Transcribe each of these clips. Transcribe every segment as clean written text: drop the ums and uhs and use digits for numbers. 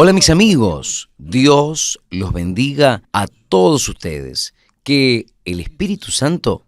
Hola mis amigos, Dios los bendiga a todos ustedes. Que el Espíritu Santo,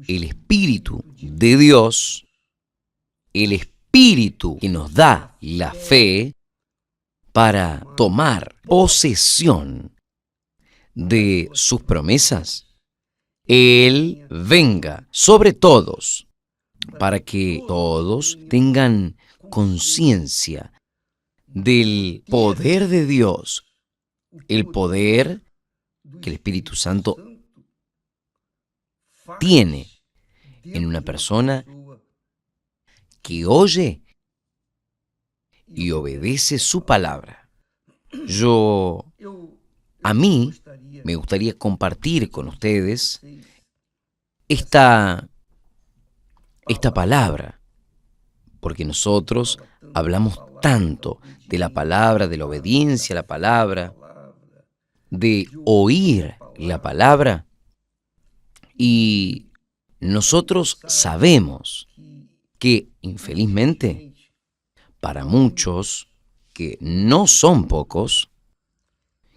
el Espíritu de Dios, el Espíritu que nos da la fe para tomar posesión de sus promesas, Él venga sobre todos para que todos tengan conciencia del poder de Dios, el poder que el Espíritu Santo tiene en una persona que oye y obedece su palabra. A mí, me gustaría compartir con ustedes esta palabra, porque nosotros hablamos tanto de la palabra, de la obediencia a la palabra, de oír la palabra, y nosotros sabemos que, infelizmente, para muchos, que no son pocos,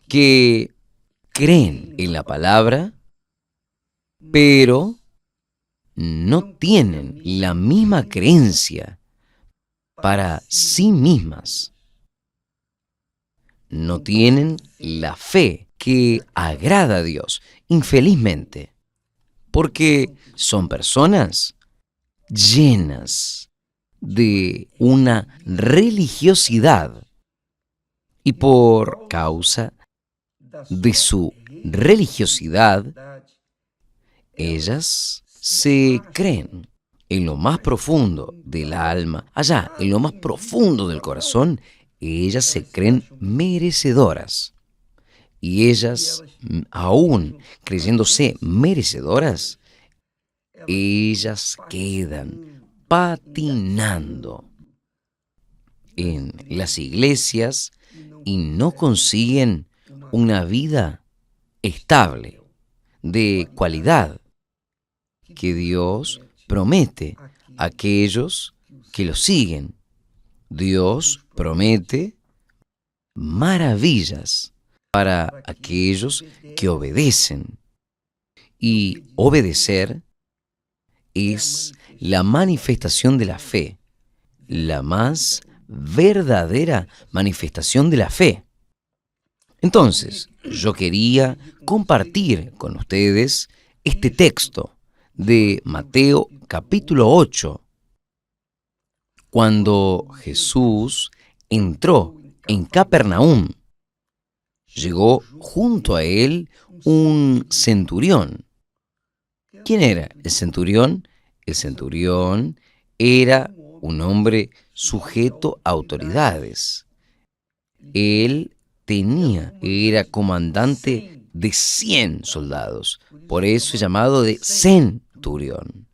que creen en la palabra, pero no tienen la misma creencia para sí mismas. No tienen la fe que agrada a Dios, infelizmente, porque son personas llenas de una religiosidad y por causa de su religiosidad, ellas se creen en lo más profundo del alma, allá, en lo más profundo del corazón, ellas se creen merecedoras. Y ellas, aún creyéndose merecedoras, ellas quedan patinando en las iglesias y no consiguen una vida estable, de cualidad, que Dios promete a aquellos que lo siguen. Dios promete maravillas para aquellos que obedecen. Y obedecer es la manifestación de la fe, la más verdadera manifestación de la fe. Entonces, yo quería compartir con ustedes este texto de Mateo capítulo 8, cuando Jesús entró en Capernaum. Llegó junto a él un centurión. ¿Quién era el centurión? El centurión era un hombre sujeto a autoridades. Él era comandante de 100 soldados, por eso es llamado de centurión.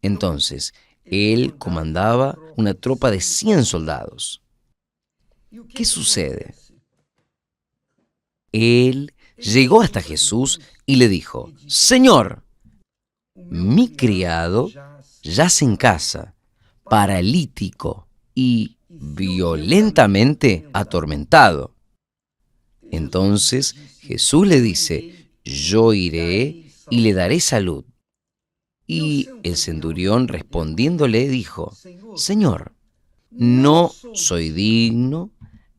Entonces, él comandaba una tropa de 100 soldados. ¿Qué sucede? Él llegó hasta Jesús y le dijo: Señor, mi criado yace en casa, paralítico y violentamente atormentado. Entonces Jesús le dice: yo iré y le daré salud. Y el centurión respondiéndole dijo: Señor, no soy digno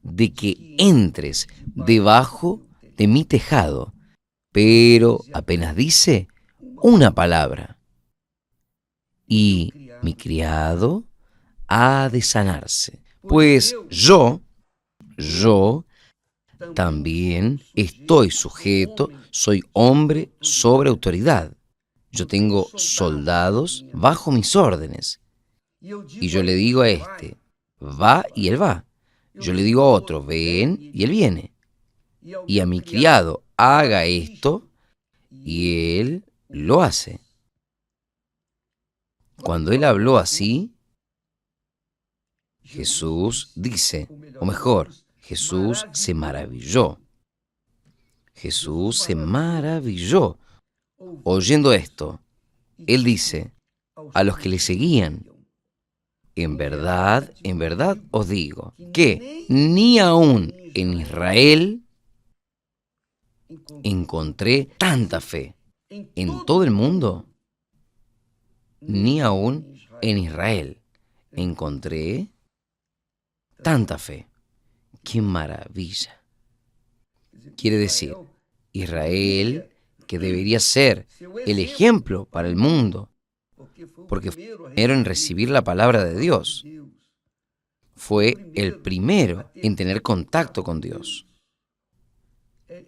de que entres debajo de mi tejado, pero apenas dice una palabra, y mi criado ha de sanarse. Pues yo también estoy sujeto, soy hombre sobre autoridad. Yo tengo soldados bajo mis órdenes. Y yo le digo a este: va, y él va. Yo le digo a otro: ven, y él viene. Y a mi criado: haga esto, y él lo hace. Cuando él habló así, Jesús dice, o mejor, Jesús se maravilló. Jesús se maravilló oyendo esto. Él dice a los que le seguían: en verdad os digo que ni aún en Israel encontré tanta fe. En todo el mundo, ni aún en Israel encontré tanta fe. ¡Qué maravilla! Quiere decir, Israel, que debería ser el ejemplo para el mundo, porque fue el primero en recibir la palabra de Dios, fue el primero en tener contacto con Dios.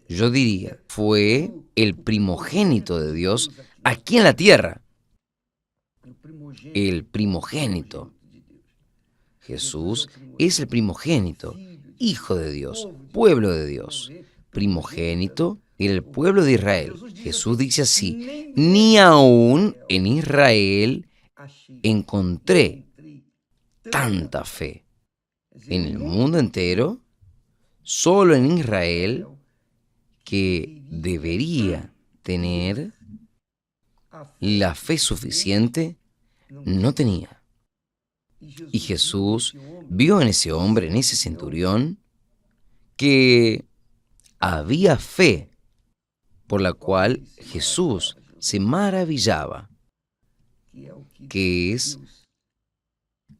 Yo diría, fue el primogénito de Dios aquí en la tierra. El primogénito. Jesús es el primogénito, Hijo de Dios, pueblo de Dios. Primogénito era el pueblo de Israel. Jesús dice así, ni aún en Israel encontré tanta fe. En el mundo entero, solo en Israel, que debería tener la fe suficiente, no tenía. Y Jesús vio en ese hombre, en ese centurión, que había fe por la cual Jesús se maravillaba, que es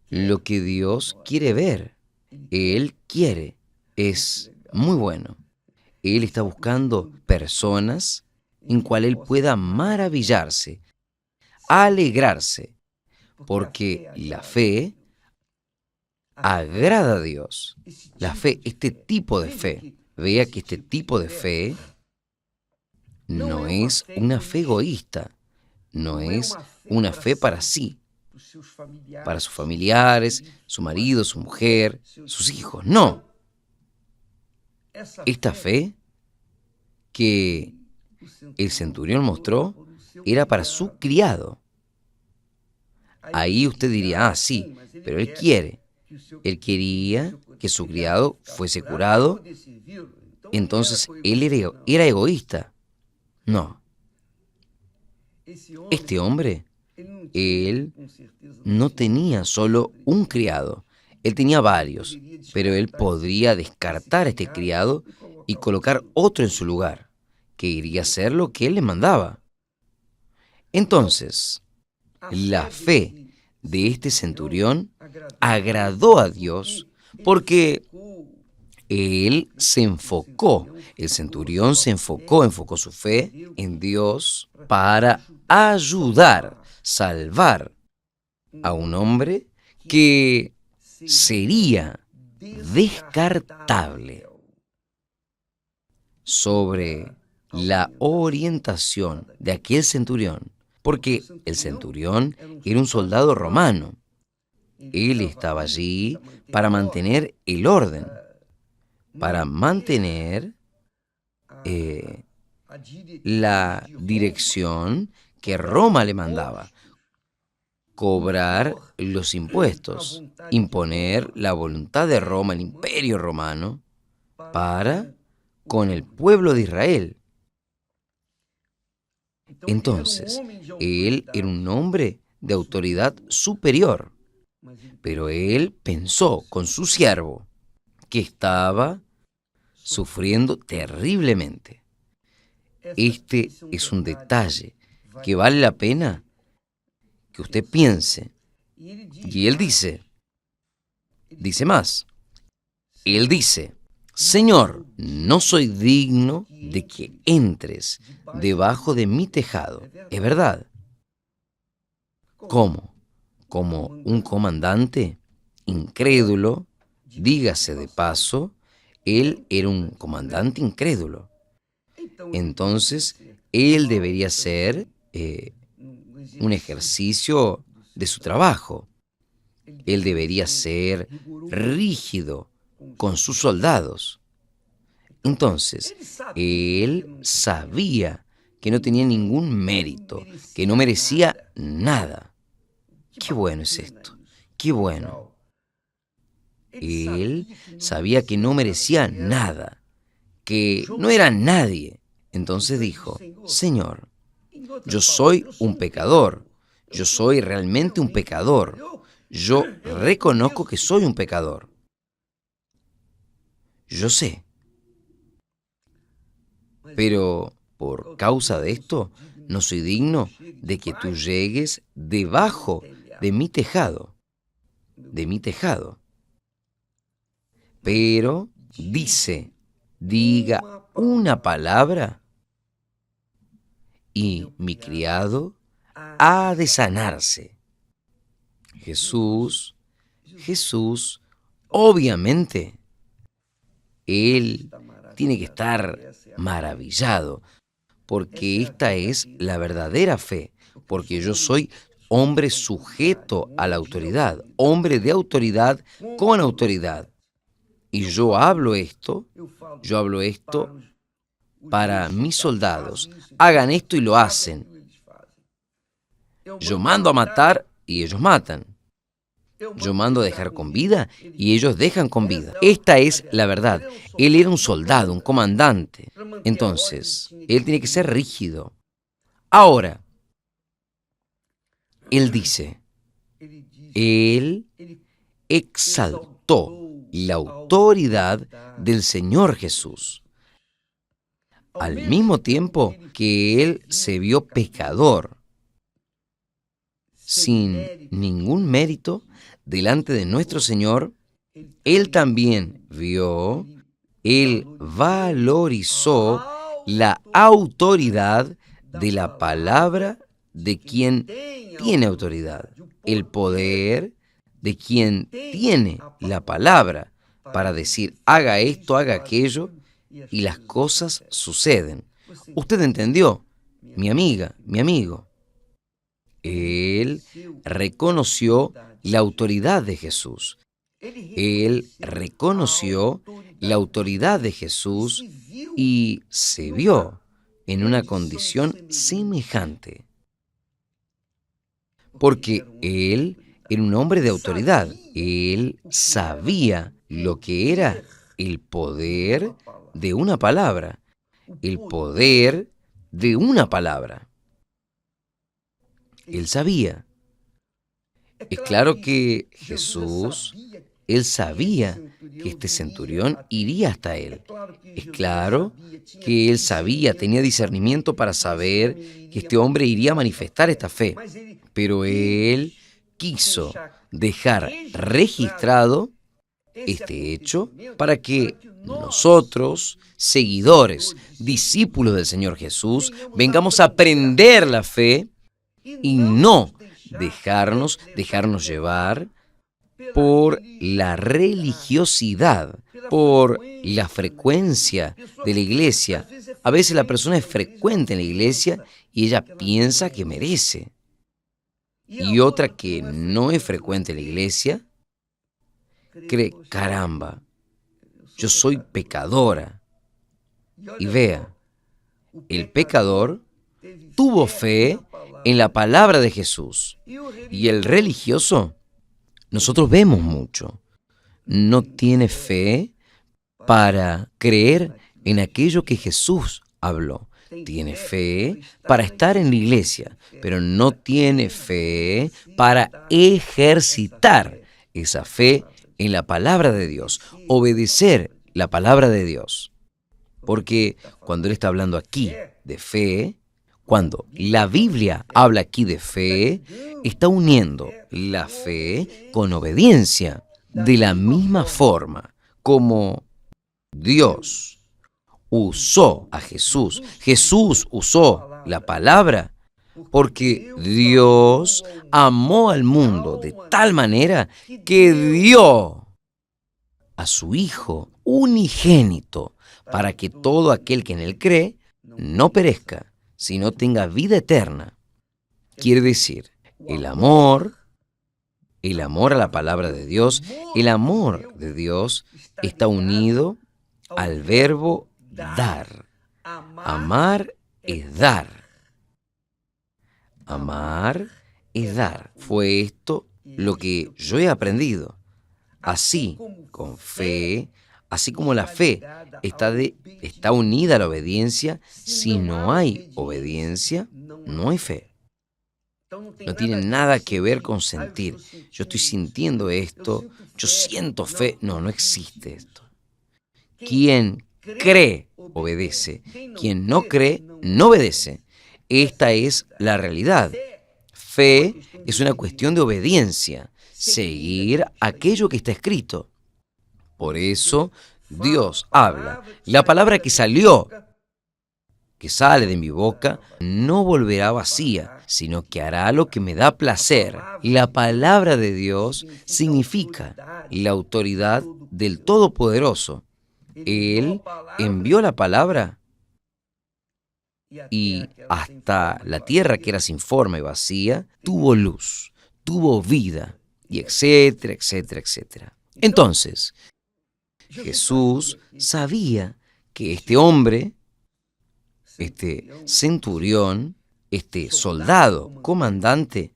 lo que Dios quiere ver. Él quiere, es muy bueno. Él está buscando personas en cual Él pueda maravillarse, alegrarse, porque la fe agrada a Dios. La fe, este tipo de fe, vea que este tipo de fe no es una fe egoísta, no es una fe para sí, para sus familiares, su marido, su mujer, sus hijos, no. Esta fe que el centurión mostró era para su criado. Ahí usted diría, ah, sí, pero él quería que su criado fuese curado, entonces él era egoísta. No. Este hombre, él no tenía solo un criado, él tenía varios, pero él podría descartar a este criado y colocar otro en su lugar, que iría a hacer lo que él le mandaba. Entonces, la fe de este centurión agradó a Dios porque él se enfocó, el centurión se enfocó su fe en Dios para ayudar, salvar a un hombre que sería descartable. Sobre la orientación de aquel centurión, porque el centurión era un soldado romano. Él estaba allí para mantener el orden, para mantener la dirección que Roma le mandaba, cobrar los impuestos, imponer la voluntad de Roma, el imperio romano, para con el pueblo de Israel. Entonces, él era un hombre de autoridad superior, pero él pensó con su siervo que estaba sufriendo terriblemente. Este es un detalle que vale la pena que usted piense. Y él dice más, él dice, Señor, no soy digno de que entres debajo de mi tejado. Es verdad. ¿Cómo? Como un comandante incrédulo, dígase de paso, él era un comandante incrédulo. Entonces, él debería ser un ejercicio de su trabajo. Él debería ser rígido con sus soldados. Entonces, él sabía que no tenía ningún mérito, que no merecía nada. Qué bueno es esto, qué bueno. Él sabía que no merecía nada, que no era nadie. Entonces dijo, Señor, yo soy un pecador, yo soy realmente un pecador. Yo reconozco que soy un pecador. Yo sé. Pero por causa de esto, no soy digno de que tú llegues debajo de mi tejado. De mi tejado. Pero diga una palabra y mi criado ha de sanarse. Jesús, obviamente, él tiene que estar maravillado, porque esta es la verdadera fe, porque yo soy hombre sujeto a la autoridad, hombre de autoridad con autoridad. Y yo hablo esto para mis soldados. Hagan esto y lo hacen. Yo mando a matar y ellos matan. Yo mando a dejar con vida y ellos dejan con vida. Esta es la verdad. Él era un soldado, un comandante. Entonces, él tiene que ser rígido. Ahora, él dice, él exaltó la autoridad del Señor Jesús, al mismo tiempo que él se vio pecador, sin ningún mérito delante de nuestro Señor. Él también él valorizó la autoridad de la palabra de quien tiene autoridad, el poder de quien tiene la palabra para decir haga esto, haga aquello, y las cosas suceden. ¿Usted entendió? Mi amiga, mi amigo. Él reconoció la autoridad de Jesús. Él reconoció la autoridad de Jesús y se vio en una condición semejante. Porque él era un hombre de autoridad. Él sabía lo que era el poder de una palabra. El poder de una palabra. Él sabía. Es claro que Jesús, él sabía que este centurión iría hasta él. Es claro que él sabía, tenía discernimiento para saber que este hombre iría a manifestar esta fe. Pero él quiso dejar registrado este hecho para que nosotros, seguidores, discípulos del Señor Jesús, vengamos a aprender la fe y no dejarnos llevar por la religiosidad, por la frecuencia de la iglesia. A veces la persona es frecuente en la iglesia y ella piensa que merece. Y otra que no es frecuente en la iglesia cree, caramba, yo soy pecadora. Y vea, el pecador tuvo fe en la palabra de Jesús. Y el religioso, nosotros vemos mucho, no tiene fe para creer en aquello que Jesús habló. Tiene fe para estar en la iglesia, pero no tiene fe para ejercitar esa fe en la palabra de Dios, obedecer la palabra de Dios. Porque cuando Él está hablando aquí de fe, cuando la Biblia habla aquí de fe, está uniendo la fe con obediencia, de la misma forma como Dios usó a Jesús. Jesús usó la palabra porque Dios amó al mundo de tal manera que dio a su Hijo unigénito para que todo aquel que en Él cree no perezca, sino tenga vida eterna. Quiere decir, el amor a la palabra de Dios, el amor de Dios está unido al verbo dar. Amar es dar. Amar es dar. Fue esto lo que yo he aprendido. Así, con fe, así como la fe está unida a la obediencia, si no hay obediencia, no hay fe. No tiene nada que ver con sentir. Yo estoy sintiendo esto, yo siento fe. No, no existe esto. Quien cree, obedece. Quien no cree, no obedece. Esta es la realidad. Fe es una cuestión de obediencia, seguir aquello que está escrito. Por eso Dios habla. La palabra que sale de mi boca, no volverá vacía, sino que hará lo que me da placer. La palabra de Dios significa la autoridad del Todopoderoso. Él envió la palabra y hasta la tierra que era sin forma y vacía, tuvo luz, tuvo vida, y etcétera, etcétera, etcétera. Entonces, Jesús sabía que este hombre, este centurión, este soldado, comandante,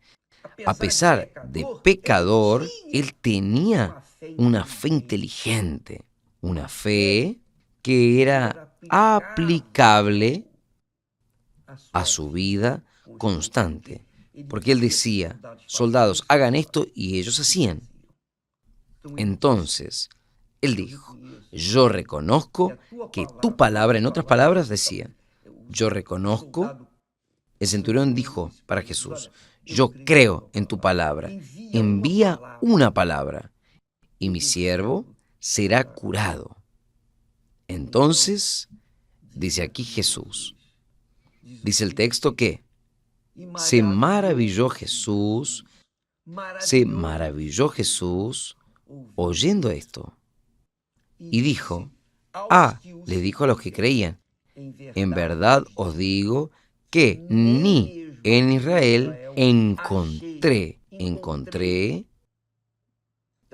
a pesar de pecador, él tenía una fe inteligente, una fe que era aplicable a su vida constante. Porque él decía, soldados, hagan esto, y ellos hacían. Entonces, él dijo, yo reconozco que tu palabra, en otras palabras decía, yo reconozco, el centurión dijo para Jesús, yo creo en tu palabra, envía una palabra, y mi siervo será curado. Entonces, dice aquí Jesús, dice el texto que se maravilló Jesús oyendo esto. Y dijo, le dijo a los que creían, en verdad os digo que ni en Israel encontré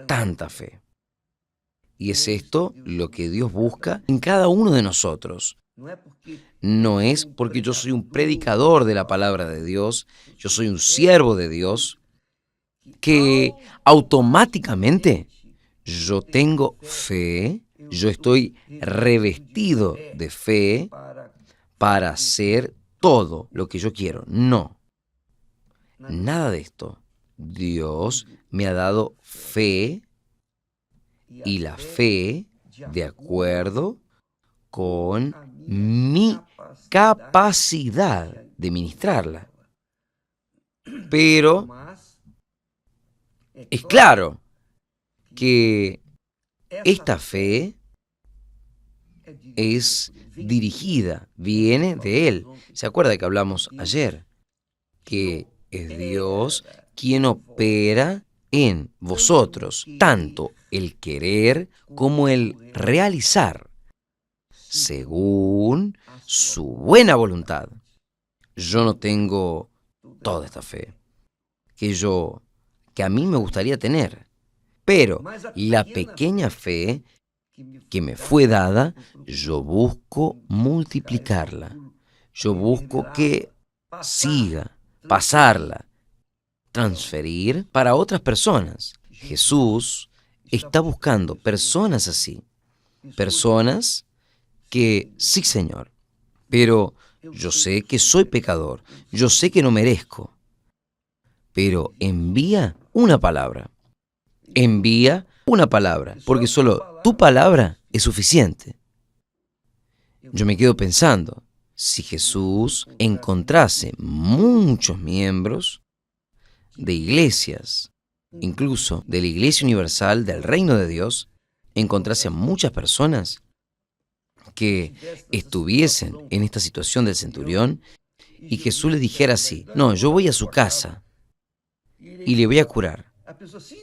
tanta fe. Y es esto lo que Dios busca en cada uno de nosotros. No es porque yo soy un predicador de la palabra de Dios, yo soy un siervo de Dios, que automáticamente yo tengo fe, yo estoy revestido de fe para hacer todo lo que yo quiero. No, nada de esto. Dios me ha dado fe, y la fe de acuerdo con mi capacidad de ministrarla. Pero es claro que esta fe es dirigida, viene de Él. ¿Se acuerda que hablamos ayer? Que es Dios quien opera en vosotros, tanto el querer como el realizar, según su buena voluntad. Yo no tengo toda esta fe que a mí me gustaría tener, pero la pequeña fe que me fue dada, yo busco multiplicarla. Yo busco que siga, pasarla, transferir para otras personas. Jesús está buscando personas así, personas que, sí, Señor, pero yo sé que soy pecador, yo sé que no merezco, pero envía una palabra, porque solo tu palabra es suficiente. Yo me quedo pensando, si Jesús encontrase muchos miembros de iglesias, incluso de la Iglesia Universal del Reino de Dios, encontrase a muchas personas que estuviesen en esta situación del centurión, y Jesús le dijera así, no, yo voy a su casa y le voy a curar.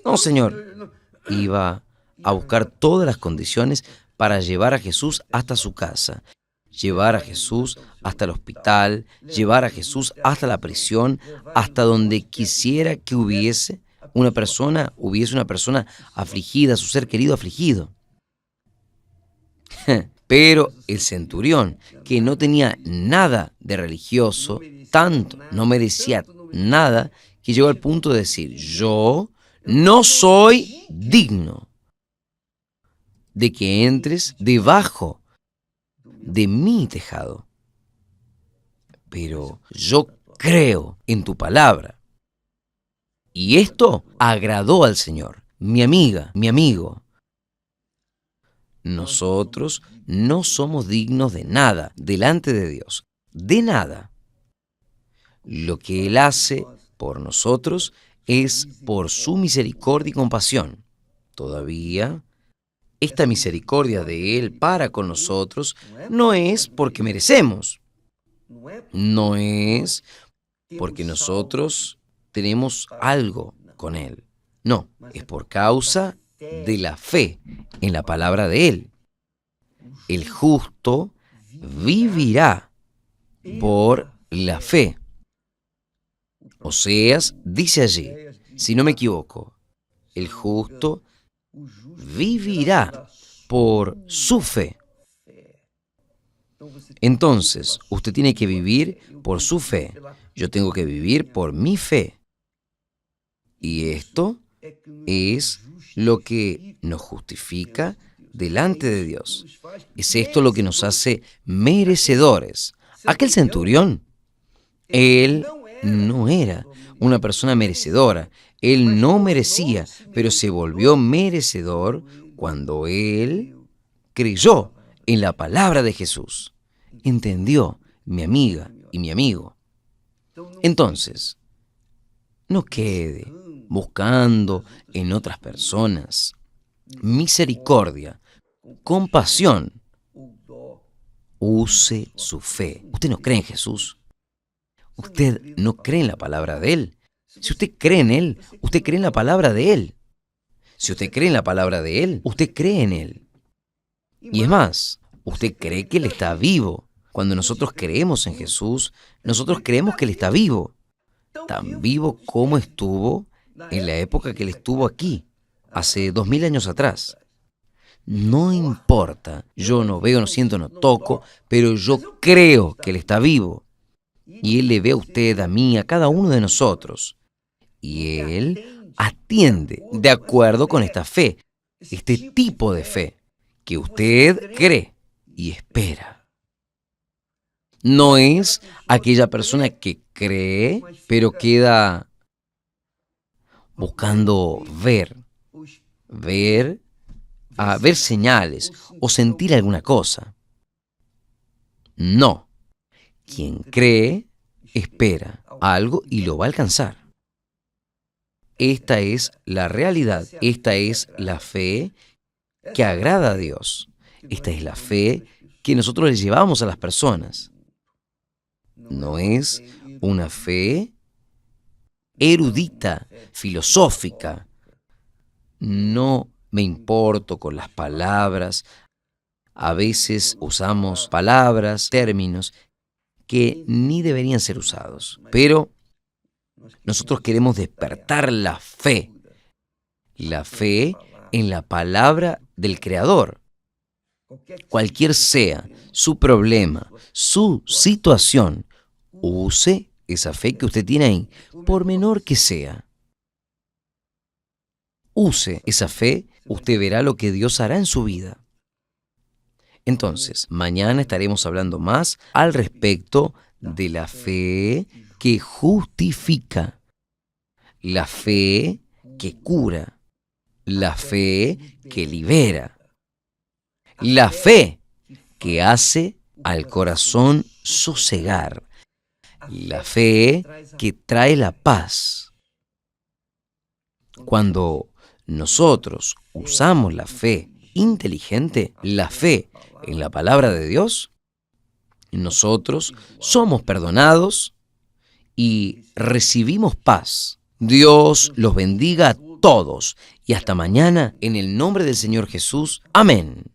No, Señor, iba a buscar todas las condiciones para llevar a Jesús hasta su casa, llevar a Jesús hasta el hospital, llevar a Jesús hasta la prisión, hasta donde quisiera que hubiese una persona afligida, su ser querido afligido. Pero el centurión, que no tenía nada de religioso, tanto no merecía nada, que llegó al punto de decir, yo no soy digno de que entres debajo de mi tejado, pero yo creo en tu palabra. Y esto agradó al Señor. Mi amiga, mi amigo, nosotros no somos dignos de nada delante de Dios, de nada. Lo que Él hace por nosotros es por su misericordia y compasión. Todavía, esta misericordia de Él para con nosotros no es porque merecemos, no es porque nosotros tenemos algo con Él. No, es por causa de la fe en la palabra de Él. El justo vivirá por la fe. Oseas dice allí, si no me equivoco, el justo vivirá por su fe. Entonces, usted tiene que vivir por su fe. Yo tengo que vivir por mi fe. Y esto es lo que nos justifica delante de Dios. Es esto lo que nos hace merecedores. Aquel centurión, él no era una persona merecedora. Él no merecía, pero se volvió merecedor cuando él creyó en la palabra de Jesús. Entendió, mi amiga y mi amigo. Entonces, no quede buscando en otras personas misericordia, compasión. Use su fe. ¿Usted no cree en Jesús? ¿Usted no cree en la palabra de Él? Si usted cree en Él, usted cree en la palabra de Él. Si usted cree en la palabra de Él, usted cree en Él. Y es más, usted cree que Él está vivo. Cuando nosotros creemos en Jesús, nosotros creemos que Él está vivo. Tan vivo como estuvo en la época que Él estuvo aquí, hace 2000 años atrás. No importa, yo no veo, no siento, no toco, pero yo creo que Él está vivo. Y Él le ve a usted, a mí, a cada uno de nosotros. Y Él atiende de acuerdo con esta fe, este tipo de fe, que usted cree y espera. No es aquella persona que cree, pero queda buscando ver señales o sentir alguna cosa. No. Quien cree, espera algo y lo va a alcanzar. Esta es la realidad. Esta es la fe que agrada a Dios. Esta es la fe que nosotros le llevamos a las personas. No es una fe erudita, filosófica. No me importo con las palabras. A veces usamos palabras, términos que ni deberían ser usados. Pero nosotros queremos despertar la fe en la palabra del Creador. Cualquier sea su problema, su situación, use esa fe que usted tiene ahí, por menor que sea. Use esa fe, usted verá lo que Dios hará en su vida. Entonces, mañana estaremos hablando más al respecto de la fe que justifica, la fe que cura, la fe que libera, la fe que hace al corazón sosegar, la fe que trae la paz. Cuando nosotros usamos la fe inteligente, la fe en la palabra de Dios, nosotros somos perdonados y recibimos paz. Dios los bendiga a todos y hasta mañana en el nombre del Señor Jesús. Amén.